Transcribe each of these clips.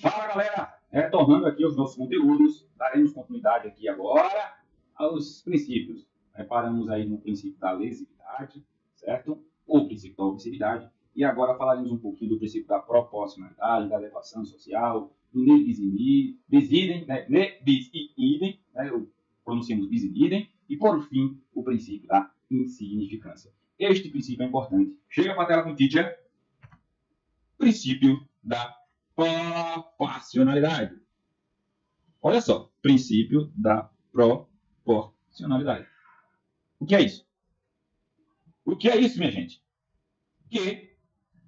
Fala galera, retornando aqui aos nossos conteúdos, daremos continuidade aqui agora aos princípios. Reparamos aí no princípio da lesividade, certo? O princípio da omissividade. E agora falaremos um pouquinho do princípio da proporcionalidade, da adequação social, do ne bis idem, pronunciamos bis idem, e por fim, o princípio da insignificância. Este princípio é importante. Chega para a tela com o teacher. Princípio da proporcionalidade. Olha só, princípio da proporcionalidade. O que é isso? O que é isso, minha gente? Que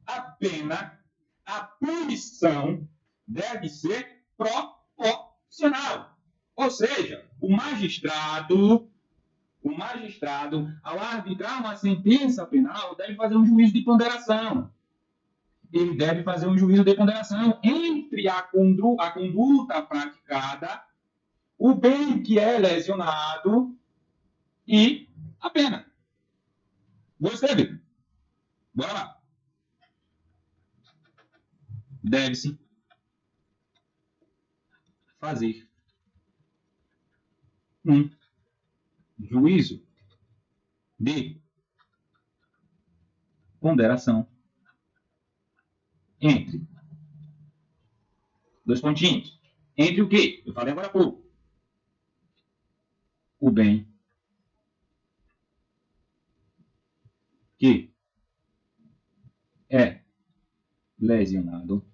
a pena, a punição deve ser proporcional. Ou seja, o magistrado, ao arbitrar uma sentença penal, deve fazer um juízo de ponderação. Ele deve fazer um juízo de ponderação entre a conduta praticada, o bem que é lesionado e a pena. Gostei, Vitor? Bora lá. Deve-se fazer um juízo de ponderação entre dois pontinhos. Entre o quê? Eu falei agora há pouco. O bem que é lesionado.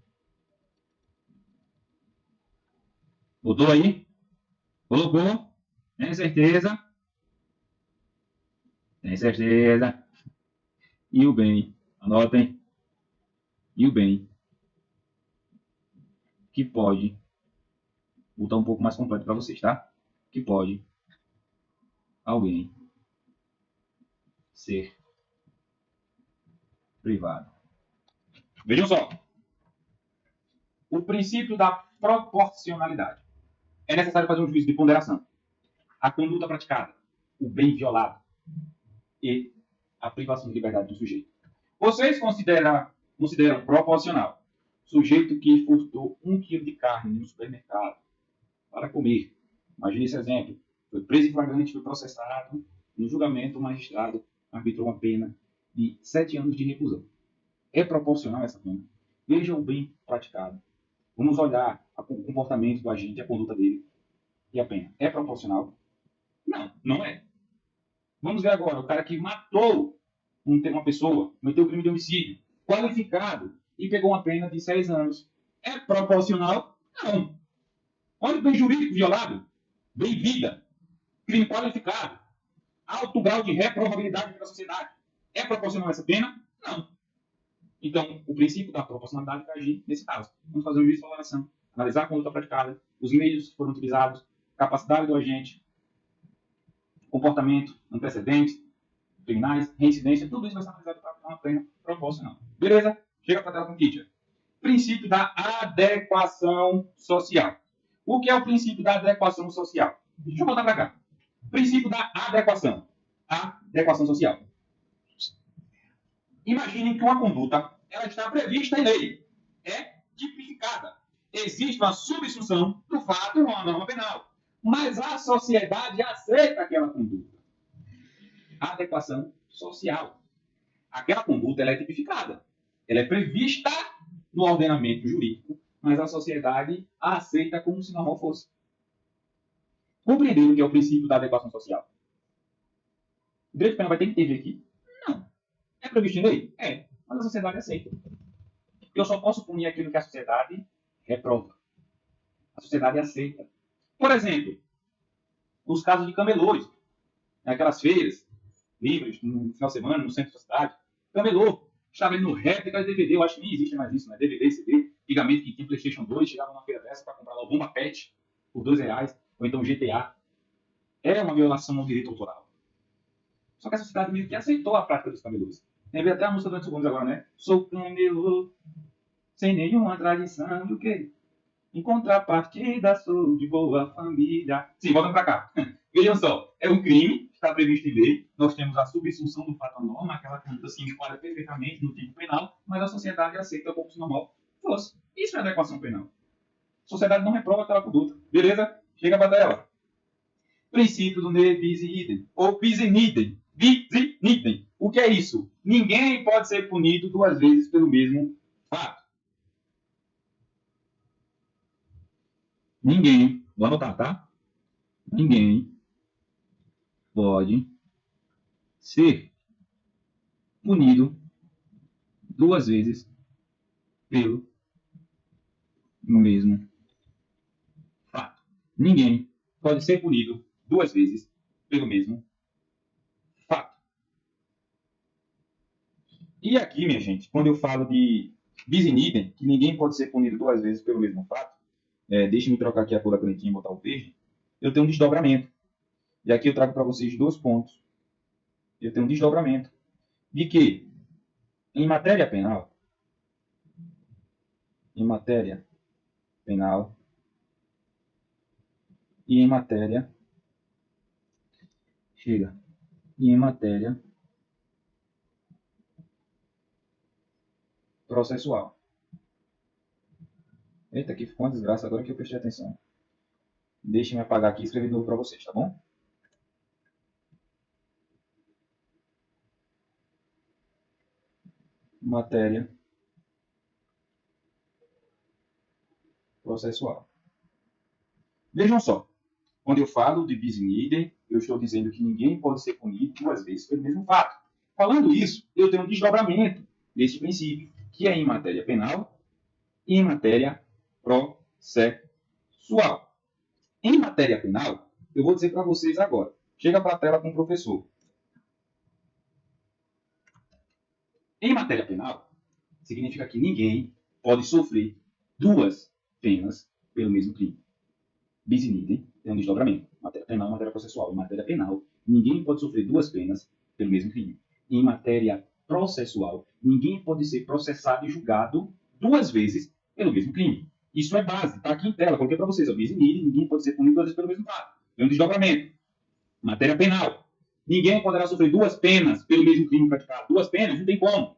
Botou aí? Colocou? Tem certeza? Tem certeza? E o bem, anotem, e o bem que pode, vou botar um pouco mais completo para vocês, tá? Que pode alguém ser privado. Vejam só. O princípio da proporcionalidade. É necessário fazer um juízo de ponderação. A conduta praticada, o bem violado e a privação de liberdade do sujeito. Vocês consideram proporcional sujeito que furtou 1 quilo de carne no supermercado para comer. Imagine esse exemplo. Foi preso em flagrante, foi processado. No julgamento, o magistrado arbitrou uma pena de 7 anos de reclusão. É proporcional essa pena? Veja o bem praticado. Vamos olhar o comportamento do agente, a conduta dele e a pena. É proporcional? Não, não é. Vamos ver agora o cara que matou uma pessoa, cometeu um crime de homicídio, qualificado, e pegou uma pena de 6 anos. É proporcional? Não. Olha o bem jurídico violado, bem vida, crime qualificado, alto grau de reprovabilidade pela sociedade. É proporcional essa pena? Não. Então, o princípio da proporcionalidade vai agir nesse caso. Vamos fazer um juízo de valoração, analisar a conduta praticada, os meios que foram utilizados, capacidade do agente, comportamento, antecedentes, criminais, reincidência, tudo isso vai ser analisado para uma pena proporcional. Beleza? Chega para a tela com o teacher. Princípio da adequação social. O que é o princípio da adequação social? Deixa eu voltar para cá. Princípio da adequação. Adequação social. Imaginem que uma conduta ela está prevista em lei. É tipificada. Existe uma subsunção do fato ou uma norma penal. Mas a sociedade aceita aquela conduta. Adequação social. Aquela conduta ela é tipificada. Ela é prevista no ordenamento jurídico, mas a sociedade a aceita como se normal fosse. Compreendendo o que é o princípio da adequação social? O direito penal vai ter que intervir aqui? Não. É previsto em lei? É. Mas a sociedade aceita. Porque eu só posso punir aquilo que a sociedade reprova. A sociedade aceita. Por exemplo, os casos de camelôs. Aquelas feiras livres, no final de semana, no centro da cidade. Camelô. Estava no réplica de DVD, eu acho que nem existe mais isso, né? DVD e CD. Antigamente que tinha PlayStation 2, chegava numa feira dessa para comprar lá o Bomba Pet por R$2, ou então GTA. É uma violação ao direito autoral. Só que a sociedade meio que aceitou a prática dos camelôs. Lembrei até a música do Anderson Gomes agora, né? Sou camelô, sem nenhuma tradição, e o quê? Em contrapartida, sou de boa família. Sim, voltando para cá. Vejam só, é um crime, está previsto em lei, nós temos a subsunção do fato à norma, aquela conduta se enquadra perfeitamente no tipo penal, mas a sociedade aceita como se normal fosse. Isso é adequação penal. Sociedade não reprova aquela conduta. Beleza? Chega para tela. Princípio do ne bis idem. Ou bis in idem. Bis in idem. O que é isso? Ninguém pode ser punido duas vezes pelo mesmo fato. Ninguém, vou anotar, tá? Ninguém pode ser punido duas vezes pelo mesmo fato. Ninguém pode ser punido duas vezes pelo mesmo fato. E aqui, minha gente, quando eu falo de bis in idem, que ninguém pode ser punido duas vezes pelo mesmo fato, deixa eu trocar aqui a cor da canetinha e botar o verde, eu tenho um desdobramento. E aqui eu trago para vocês 2 pontos. Eu tenho um desdobramento de que, em matéria penal, e em matéria processual. Eita, que ficou uma desgraça agora que eu prestei atenção. Deixa eu apagar aqui e escrever de novo para vocês, tá bom? Matéria processual. Vejam só, quando eu falo de bis in idem, eu estou dizendo que ninguém pode ser punido duas vezes pelo mesmo fato. Falando isso, eu tenho um desdobramento desse princípio, que é em matéria penal e em matéria processual. Em matéria penal, eu vou dizer para vocês agora. Chega para a tela com o professor. Em matéria penal, significa que ninguém pode sofrer duas penas pelo mesmo crime. Bis in idem é um desdobramento. Matéria penal e matéria processual. Em matéria penal, ninguém pode sofrer duas penas pelo mesmo crime. Em matéria processual, ninguém pode ser processado e julgado duas vezes pelo mesmo crime. Isso é base, está aqui em tela, coloquei para vocês. Bis in idem, ninguém pode ser punido duas vezes pelo mesmo fato. É um desdobramento. Matéria penal. Ninguém poderá sofrer duas penas pelo mesmo crime praticado. Duas penas, não tem como.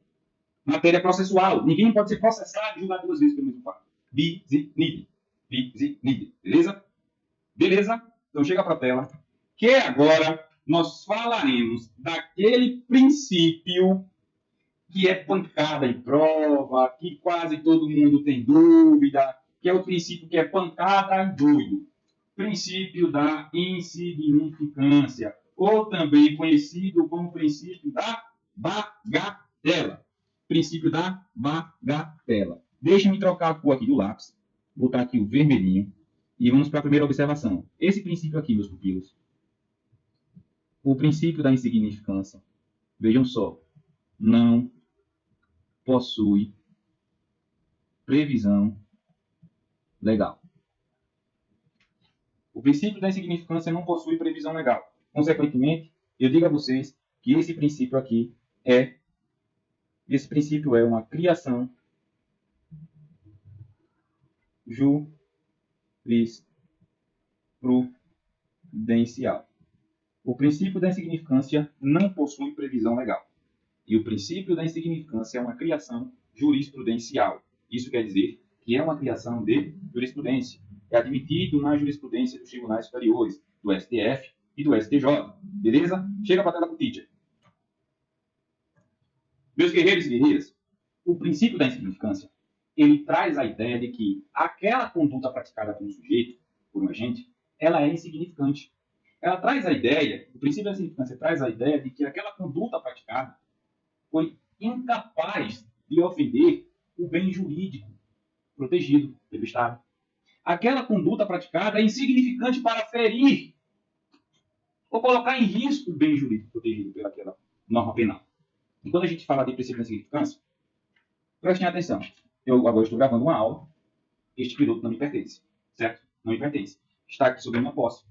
Matéria processual. Ninguém pode ser processado e julgado duas vezes pelo mesmo fato. Bis in idem. Bis in idem. Beleza? Beleza? Então chega para a tela. Que agora nós falaremos daquele princípio que é pancada em prova, que quase todo mundo tem dúvida, que é o princípio que é pancada em doido. Princípio da insignificância, ou também conhecido como princípio da bagatela. Princípio da bagatela. Deixe-me trocar a cor aqui do lápis, botar aqui o vermelhinho, e vamos para a primeira observação. Esse princípio aqui, meus pupilos, o princípio da insignificância, vejam só, não possui previsão legal. O princípio da insignificância não possui previsão legal. Consequentemente, eu digo a vocês que esse princípio aqui é uma criação jurisprudencial. O princípio da insignificância não possui previsão legal. E o princípio da insignificância é uma criação jurisprudencial. Isso quer dizer que é uma criação de jurisprudência. É admitido na jurisprudência dos tribunais superiores, do STF e do STJ. Beleza? Chega para a tela com o teacher. Meus guerreiros e guerreiras, o princípio da insignificância, ele traz a ideia de que aquela conduta praticada por um sujeito, por um agente, ela é insignificante. Ela traz a ideia, o princípio da insignificância traz a ideia de que aquela conduta praticada foi incapaz de ofender o bem jurídico protegido pelo Estado. Aquela conduta praticada é insignificante para ferir ou colocar em risco o bem jurídico protegido pelaquela norma penal. E quando a gente fala de princípio da insignificância, prestem atenção. Eu agora estou gravando uma aula, este piloto não me pertence, certo? Não me pertence. Está aqui sob minha posse.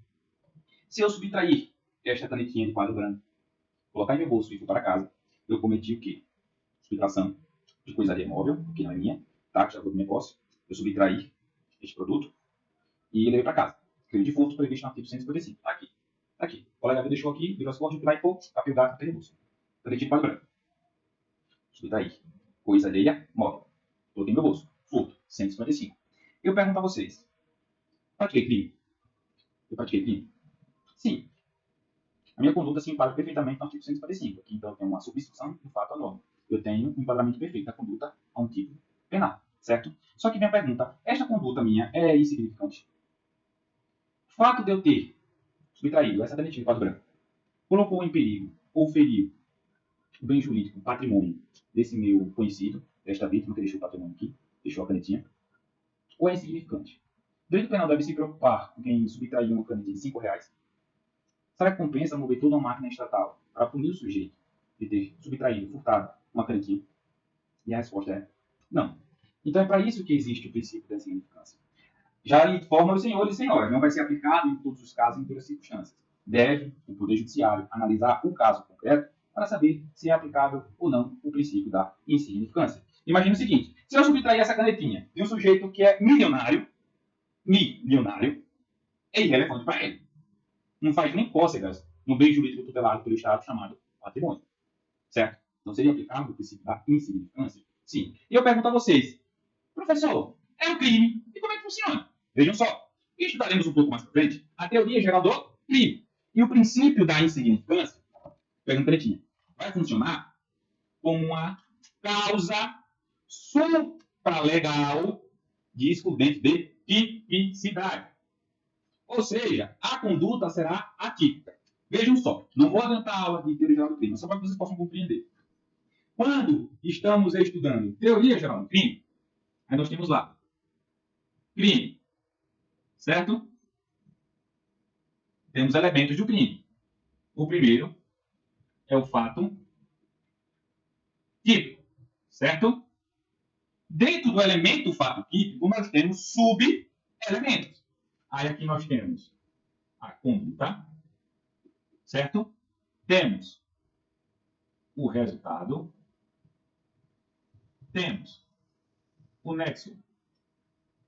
Se eu subtrair esta canetinha de quadro branco, colocar em meu bolso e for para casa, eu cometi o quê? Subtração de coisaria móvel, que não é minha, tá? Que já foi minha posse. Eu subtraí este produto e levei para casa. Crime de furto previsto no artigo 155. Tá aqui. Tá aqui. O colega me deixou aqui, virou as costas, eu fui lá e pô, capei o gato, tem bolso. Canetinha de quadro branco. Subtrair. Coisa alheia móvel. Coloquei no meu bolso. Furto. 155. Eu pergunto a vocês. Pratiquei crime? Eu pratiquei crime? Sim. A minha conduta se enquadra perfeitamente no artigo 155. Aqui, então, eu tenho uma substituição do fato à norma. Eu tenho um enquadramento perfeito da conduta a um tipo penal, certo? Só que vem a pergunta, esta conduta minha é insignificante? O fato de eu ter subtraído essa canetinha de quadro branco, colocou em perigo ou feriu o bem jurídico, o patrimônio desse meu conhecido, desta vítima que deixou o patrimônio aqui, deixou a canetinha, ou é insignificante? O direito penal deve se preocupar com quem subtraiu uma canetinha de R$ 5. Será que compensa mover toda uma máquina estatal para punir o sujeito de ter subtraído, furtado uma canetinha? E a resposta é não. Então é para isso que existe o princípio da insignificância. Já informa os senhores e senhoras, não vai ser aplicado em todos os casos, em todas as circunstâncias. Deve o Poder Judiciário analisar o caso concreto para saber se é aplicável ou não o princípio da insignificância. Imagina o seguinte, se eu subtrair essa canetinha de um sujeito que é milionário, é irrelevante para ele. Não faz nem cócegas no bem jurídico tutelado pelo Estado chamado patrimônio. Certo? Não seria aplicável o princípio da insignificância? Sim. E eu pergunto a vocês, professor, é um crime, e como é que funciona? Vejam só, estudaremos um pouco mais para frente a teoria geral do crime. E o princípio da insignificância, pegando canetinha, vai funcionar como uma causa supralegal de excludente de tipicidade. Ou seja, a conduta será atípica. Vejam só, não vou adiantar a aula de teoria geral do crime, só para que vocês possam compreender. Quando estamos estudando teoria geral do crime, aí nós temos lá crime, certo? Temos elementos do crime. O primeiro é o fato típico, certo? Dentro do elemento fato típico, nós temos sub-elementos. Aí aqui nós temos a conduta, certo? Temos o resultado, temos o nexo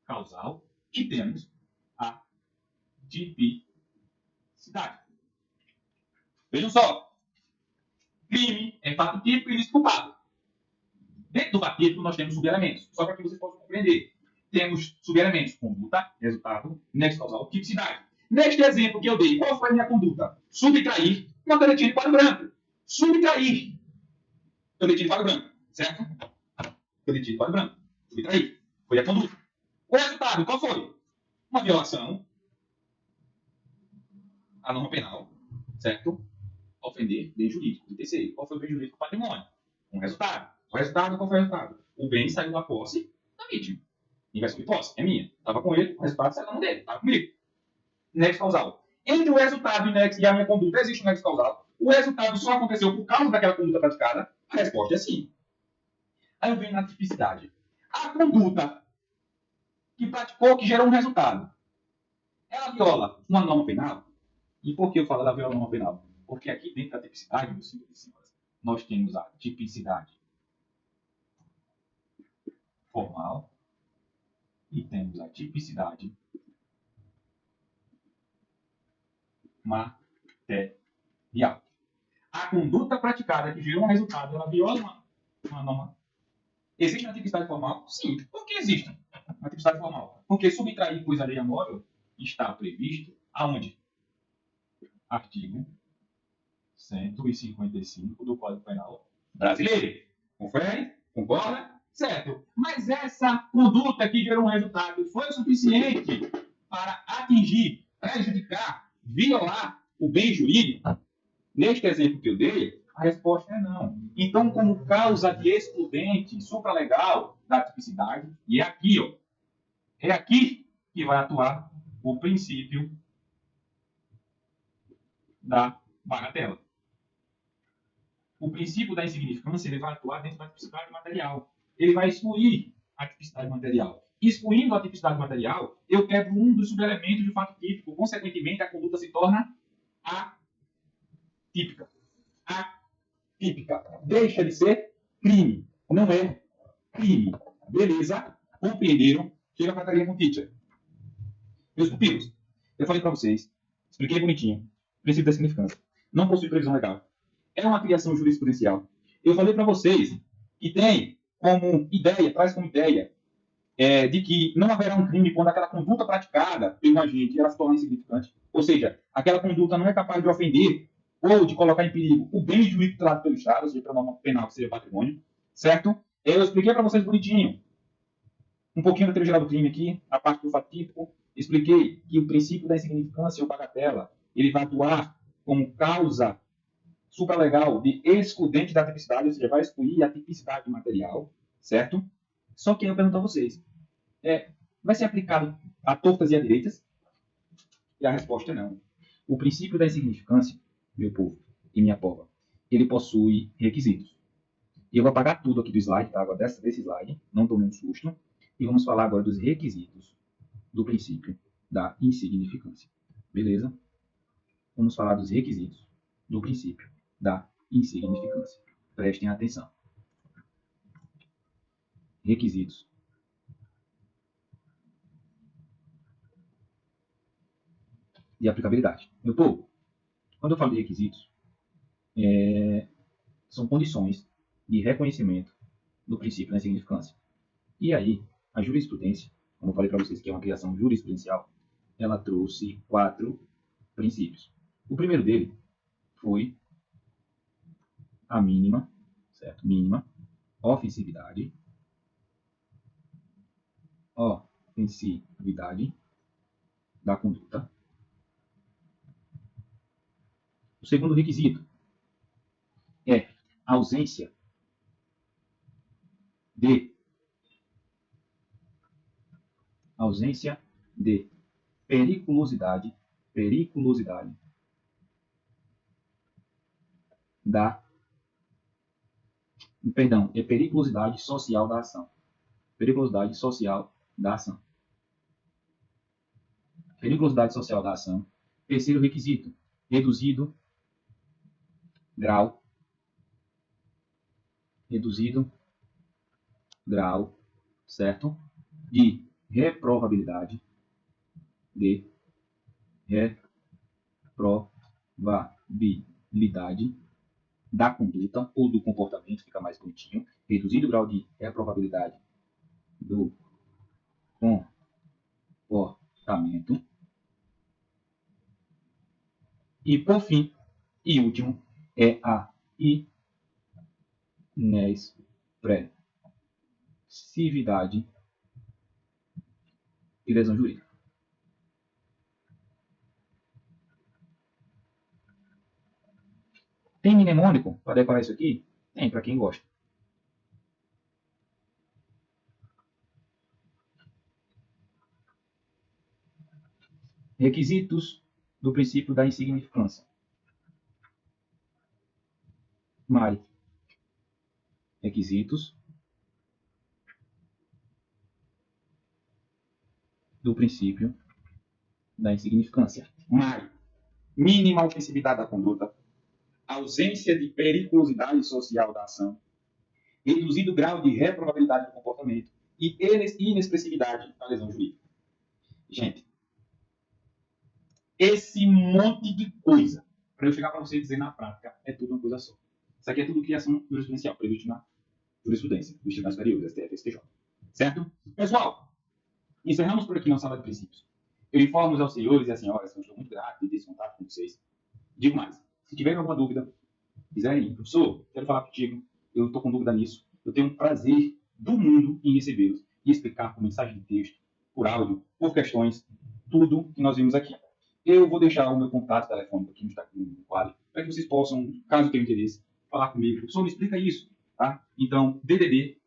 causal e temos a tipicidade. Vejam só, crime é fato típico e ilícito culpado. Dentro do fato típico nós temos subelementos, só para que vocês possam compreender. Temos subelementos, conduta, resultado, nexo causal, tipicidade. Neste exemplo que eu dei, qual foi a minha conduta? Subtrair uma canetinha de quadro branco. Subtrair canetinha de quadro branco, certo? Canetinha de quadro branco. Subtrair. Foi a conduta. O resultado, qual foi? Uma violação à norma penal, certo? Ofender bem jurídico. E terceiro, qual foi o bem jurídico do patrimônio? Um resultado. O resultado, qual foi o resultado? O bem saiu da posse da vítima. Inversão de posse, é minha. Estava com ele, o resultado saiu da mão dele. Estava comigo. Nexo causal. Entre o resultado e a minha conduta existe um nexo causal. O resultado só aconteceu por causa daquela conduta praticada? A resposta é sim. Aí eu venho na tipicidade. A conduta que praticou, que gerou um resultado, ela viola uma norma penal? E por que eu falo ela viola uma norma penal? Porque aqui dentro da tipicidade, meus senhores e senhoras, nós temos a tipicidade formal e temos a tipicidade material. A conduta praticada que gerou um resultado, ela viola uma norma. Existe uma tipicidade formal? Sim. Por que existe uma tipicidade formal? Porque subtrair coisa alheia móvel está previsto aonde? Artigo 155 do Código Penal brasileiro. Confere? Concorda? Certo. Mas essa conduta que gerou um resultado foi o suficiente para atingir, prejudicar, violar o bem jurídico? Neste exemplo que eu dei, a resposta é não. Então, como causa de excludente supralegal da tipicidade, e é aqui, ó, é aqui que vai atuar o princípio da bagatela. O princípio da insignificância ele vai atuar dentro da tipicidade material. Ele vai excluir a tipicidade material. Excluindo a tipicidade material, eu quebro um dos subelementos do fato típico. Consequentemente, a conduta se torna atípica. Atípica. Deixa de ser crime. Não é crime. Beleza? Compreenderam? Chega a pataria com o teacher. Meus pupilos, eu falei para vocês, expliquei bonitinho, princípio da significância. Não possui previsão legal. É uma criação jurisprudencial. Eu falei para vocês que tem como ideia, traz como ideia, de que não haverá um crime quando aquela conduta praticada pelo agente ela se torna insignificante. Ou seja, aquela conduta não é capaz de ofender ou de colocar em perigo o bem jurídico tutelado pelo Estado, ou seja, pela norma penal que seja patrimônio, certo? Eu expliquei para vocês bonitinho um pouquinho da teoria geral do crime aqui, a parte do fatídico. Expliquei que o princípio da insignificância ou bagatela ele vai atuar como causa supralegal de excludente da tipicidade, ou seja, vai excluir a tipicidade material, certo? Só que eu pergunto a vocês, vai ser aplicado a tortas e a direitas? E a resposta é não. O princípio da insignificância, meu povo e minha pova, ele possui requisitos. E eu vou apagar tudo aqui do slide, tá? Agora desse slide, não tome um susto. E vamos falar agora dos requisitos do princípio da insignificância. Beleza? Vamos falar dos requisitos do princípio da insignificância. Prestem atenção. Requisitos. De aplicabilidade. Meu povo, quando eu falo de requisitos, são condições de reconhecimento do princípio da insignificância. E aí, a jurisprudência, como eu falei para vocês que é uma criação jurisprudencial, ela trouxe 4 princípios. O primeiro dele foi a mínima, certo? Mínima ofensividade da conduta. O segundo requisito é ausência de periculosidade da periculosidade social da ação. Periculosidade social da ação. Periculosidade social da ação. Terceiro requisito, reduzido grau, certo? De reprovabilidade, da conduta ou do comportamento, fica mais bonitinho. Reduzido grau de reprovabilidade do comportamento. E, por fim, e último, é a inexpressividade e lesão jurídica. Tem mnemônico para decorar isso aqui? Tem, para quem gosta. Requisitos do princípio da insignificância. Mari. Requisitos do princípio da insignificância. Mari. Mínima ofensividade da conduta. Ausência de periculosidade social da ação. Reduzido grau de reprovabilidade do comportamento. E inexpressividade da lesão jurídica. Gente, esse monte de coisa, para eu chegar para você dizer na prática, é tudo uma coisa só. Isso aqui é tudo criação jurisprudencial, previsto na jurisprudência dos tribunais superiores, STF, STJ. Certo? Pessoal, encerramos por aqui nossa sala de princípios. Eu informo aos senhores e às senhoras que eu estou muito grato de ter esse contato com vocês. Digo mais, se tiverem alguma dúvida, quiserem, professor, quero falar contigo, eu estou com dúvida nisso, eu tenho um prazer do mundo em recebê-los e explicar por mensagem de texto, por áudio, por questões, tudo que nós vimos aqui. Eu vou deixar o meu contato telefônico aqui no quadro, para que vocês possam, caso tenham interesse, falar comigo. Professor, me explica isso. Tá? Então, DDD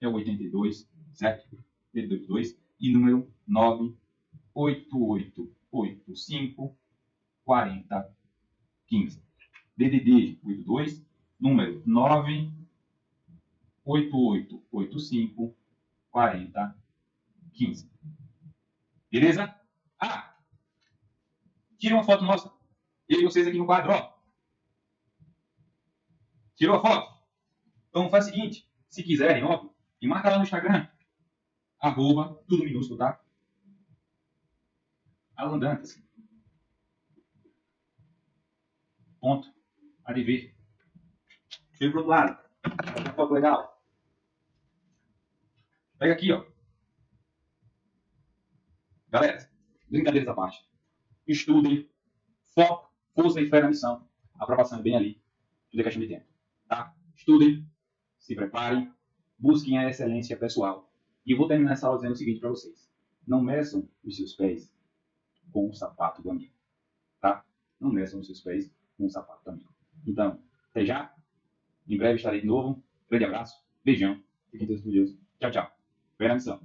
é o 82, certo? DDD 2 e número 98885 4015. DDD 82, número 98885 4015. Beleza? Ah, tira uma foto nossa. Eu e vocês aqui no quadro, ó. Tirou a foto? Então faz o seguinte, se quiserem, óbvio, me marca lá no Instagram, tudo minúsculo, tá? Alan Dantas. Ponto. ADV. Chega pro outro lado. Foto legal. Pega aqui, ó. Galera, brincadeiras à parte. Estudem, foco, força e fé na missão. A aprovação é bem ali. Tudo é questão de tempo. Tá? Estudem, se preparem, busquem a excelência pessoal. E eu vou terminar essa aula dizendo o seguinte para vocês. Não meçam os seus pés com o sapato do amigo. Tá? Não meçam os seus pés com o sapato do amigo. Então, até já. Em breve estarei de novo. Grande abraço. Beijão. Fiquem todos com Deus. Tchau, tchau. Fé na missão.